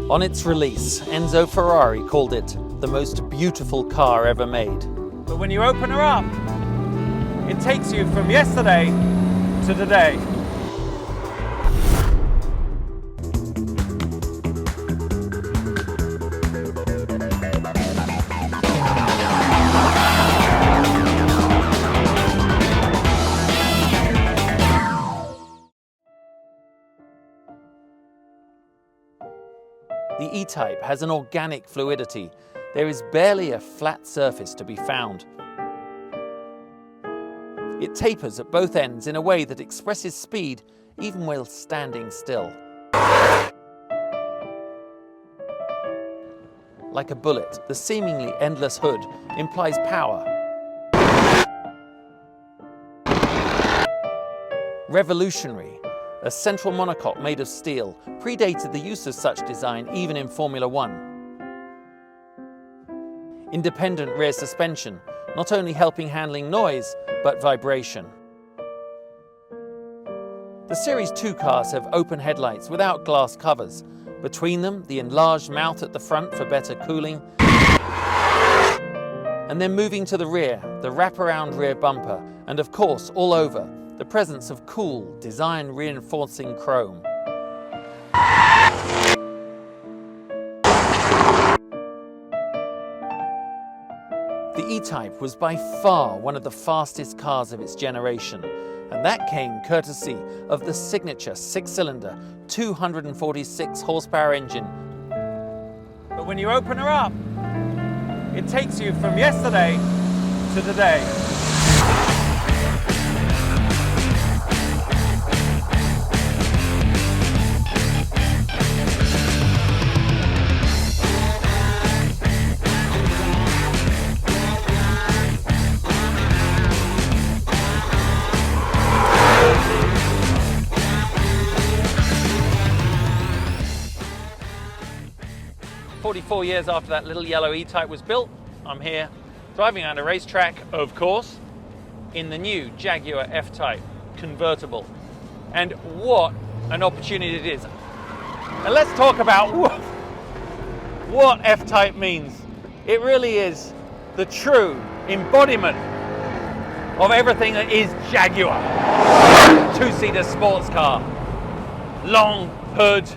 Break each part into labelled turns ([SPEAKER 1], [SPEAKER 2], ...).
[SPEAKER 1] On its release, Enzo Ferrari called it the most beautiful car ever made.
[SPEAKER 2] But when you open her up, it takes you from yesterday to today.
[SPEAKER 1] The E-Type has an organic fluidity. There is barely a flat surface to be found. It tapers at both ends in a way that expresses speed even while standing still. Like a bullet, the seemingly endless hood implies power. Revolutionary. A central monocoque made of steel predated the use of such design even in Formula One. Independent rear suspension, not only helping handling noise, but vibration. The Series 2 cars have open headlights without glass covers. Between them, the enlarged mouth at the front for better cooling. And then moving to the rear, the wraparound rear bumper, and of course, all over, the presence of cool, design-reinforcing chrome. The E-Type was by far one of the fastest cars of its generation, and that came courtesy of the signature six-cylinder, 246 horsepower engine.
[SPEAKER 2] But when you open her up, it takes you from yesterday to today. 44 years after that little yellow E-Type was built, I'm here driving around a racetrack, of course, in the new Jaguar F-Type convertible. And what an opportunity it is. And let's talk about what F-Type means. It really is the true embodiment of everything that is Jaguar. Two-seater sports car, long hood,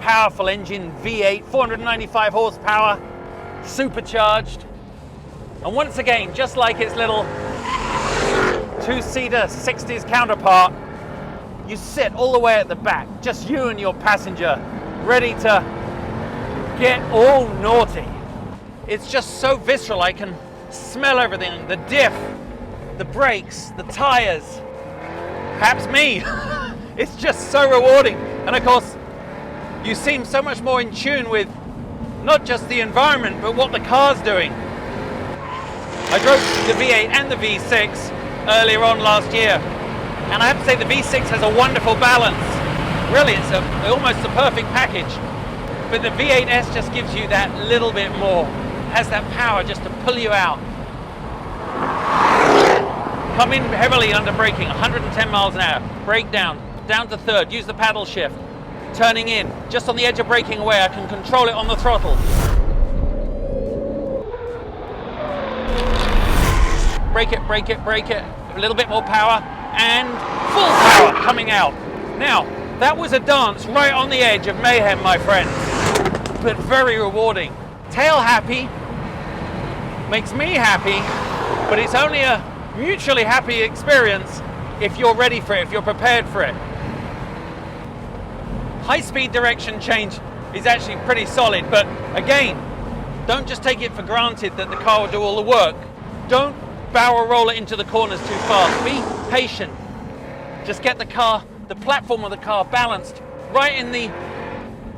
[SPEAKER 2] powerful engine, V8, 495 horsepower, supercharged. And once again, just like its little two-seater 60s counterpart, you sit all the way at the back, just you and your passenger, ready to get all naughty. It's just so visceral, I can smell everything, the diff, the brakes, the tires, perhaps me. It's just so rewarding. And of course, you seem so much more in tune with not just the environment, but what the car's doing. I drove the V8 and the V6 earlier on last year, and I have to say the V6 has a wonderful balance. Really, it's almost the perfect package. But the V8S just gives you that little bit more. It has that power just to pull you out. Come in heavily under braking, 110 miles an hour. Brake down to third, use the paddle shift. Turning in, just on the edge of braking away, I can control it on the throttle. Brake it, a little bit more power, and full power coming out. Now, that was a dance right on the edge of mayhem, my friends, but very rewarding. Tail happy, makes me happy, but it's only a mutually happy experience if you're ready for it, if you're prepared for it. High-speed direction change is actually pretty solid, but again, don't just take it for granted that the car will do all the work. Don't barrel roll it into the corners too fast. Be patient. Just get the car, the platform of the car balanced right in the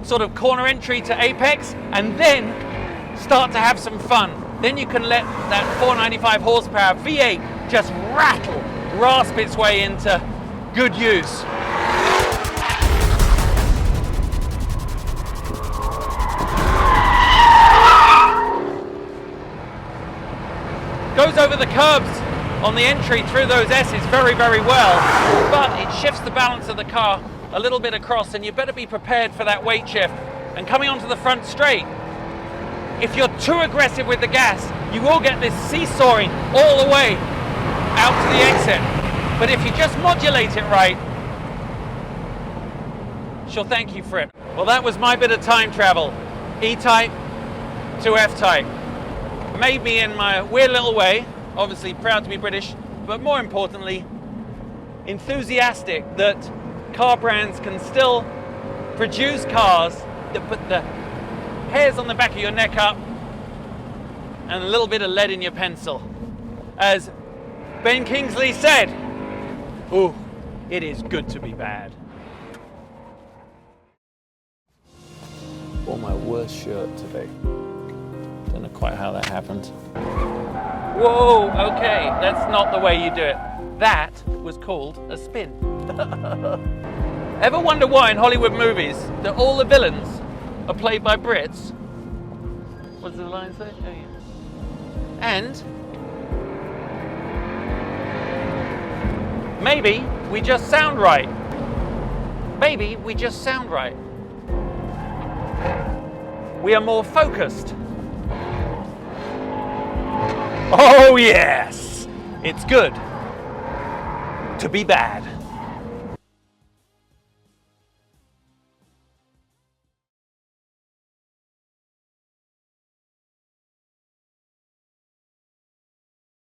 [SPEAKER 2] sort of corner entry to apex, and then start to have some fun. Then you can let that 495 horsepower V8 just rattle, rasp its way into good use. Goes over the curbs on the entry through those S's very, very well, but it shifts the balance of the car a little bit across, and you better be prepared for that weight shift and coming onto the front straight. If you're too aggressive with the gas, you will get this seesawing all the way out to the exit. But if you just modulate it right, she'll thank you for it. Well, that was my bit of time travel. E-Type to F-Type. Made me in my weird little way, obviously proud to be British, but more importantly, enthusiastic that car brands can still produce cars that put the hairs on the back of your neck up and a little bit of lead in your pencil. As Ben Kingsley said, "Ooh, it is good to be bad."
[SPEAKER 1] Wore my worst shirt today. Don't know quite how that happened.
[SPEAKER 2] Whoa, okay, that's not the way you do it. That was called a spin. Ever wonder why in Hollywood movies that all the villains are played by Brits? What does the line say? Oh, yeah. And maybe we just sound right. Maybe we just sound right. We are more focused. Oh yes, it's good to be bad.